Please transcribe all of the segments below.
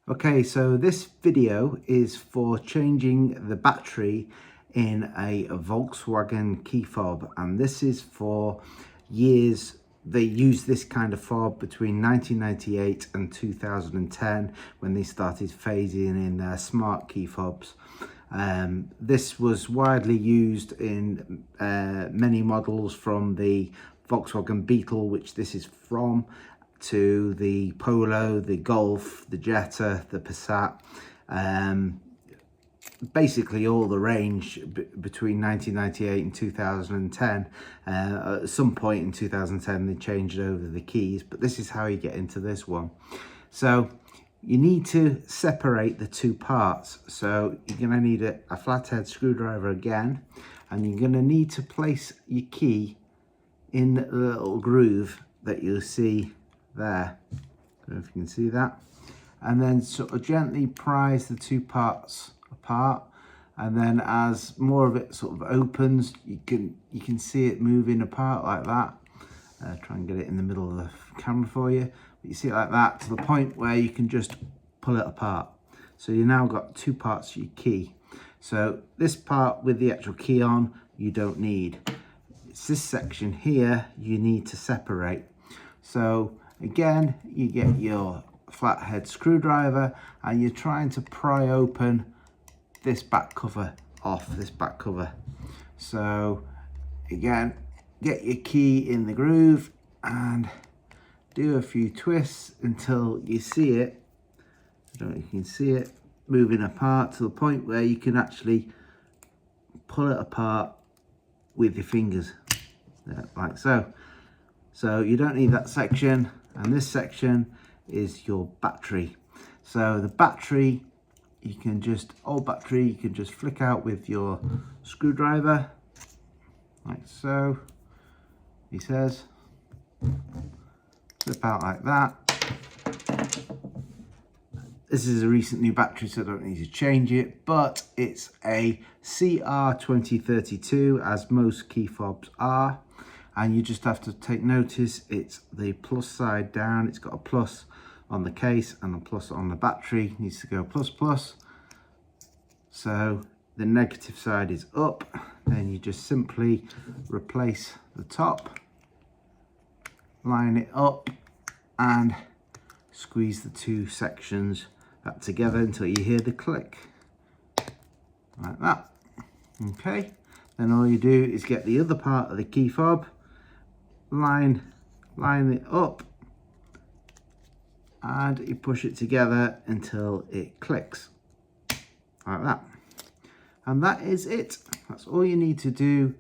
Okay, so this video is for changing the battery in a Volkswagen key fob, and this is for years. They used this kind of fob between 1998 and 2010 when they started phasing in their smart key fobs. This was widely used in many models, from the Volkswagen Beetle, which this is from, to the Polo, the Golf, the Jetta, the Passat, basically all the range between 1998 and 2010. At some point in 2010 they changed over the keys, but this is how you get into this one. So you need to separate the two parts. So you're going to need a flathead screwdriver again, and you're going to need to place your key in the little groove that you'll see there. I don't know if you can see that. And then sort of gently prise the two parts apart, and then as more of it sort of opens, you can see it moving apart like that. Try and get it in the middle of the camera for you. But you see it like that, to the point where you can just pull it apart. So you now got two parts of your key. So this part with the actual key on, you don't need. It's this section here you need to separate. So again, you get your flathead screwdriver and you're trying to pry open this back cover off, this back cover. So again, get your key in the groove and do a few twists until you see it. I don't know if you can see it moving apart to the point where you can actually pull it apart with your fingers, like so. So you don't need that section, and this section is your battery. So the battery, you can just flick out with your screwdriver, like so. He says, flip out like that. This is a recent new battery, so I don't need to change it, but it's a CR2032, as most key fobs are. And you just have to take notice, it's the plus side down. It's got a plus on the case and a plus on the battery. It needs to go plus plus. So the negative side is up. Then you just simply replace the top, line it up, and squeeze the two sections back together until you hear the click, like that. Okay, then all you do is get the other part of the key fob, line it up, and you push it together until it clicks, like that. And that is it. That's all you need to do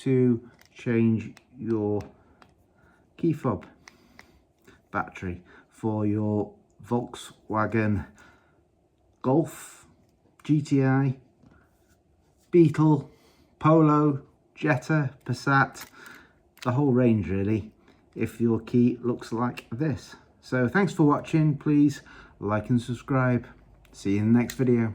to change your key fob battery for your Volkswagen Golf, GTI, Beetle, Polo, Jetta, Passat, the whole range really, if your key looks like this. So thanks for watching. Please like and subscribe. See you in the next video.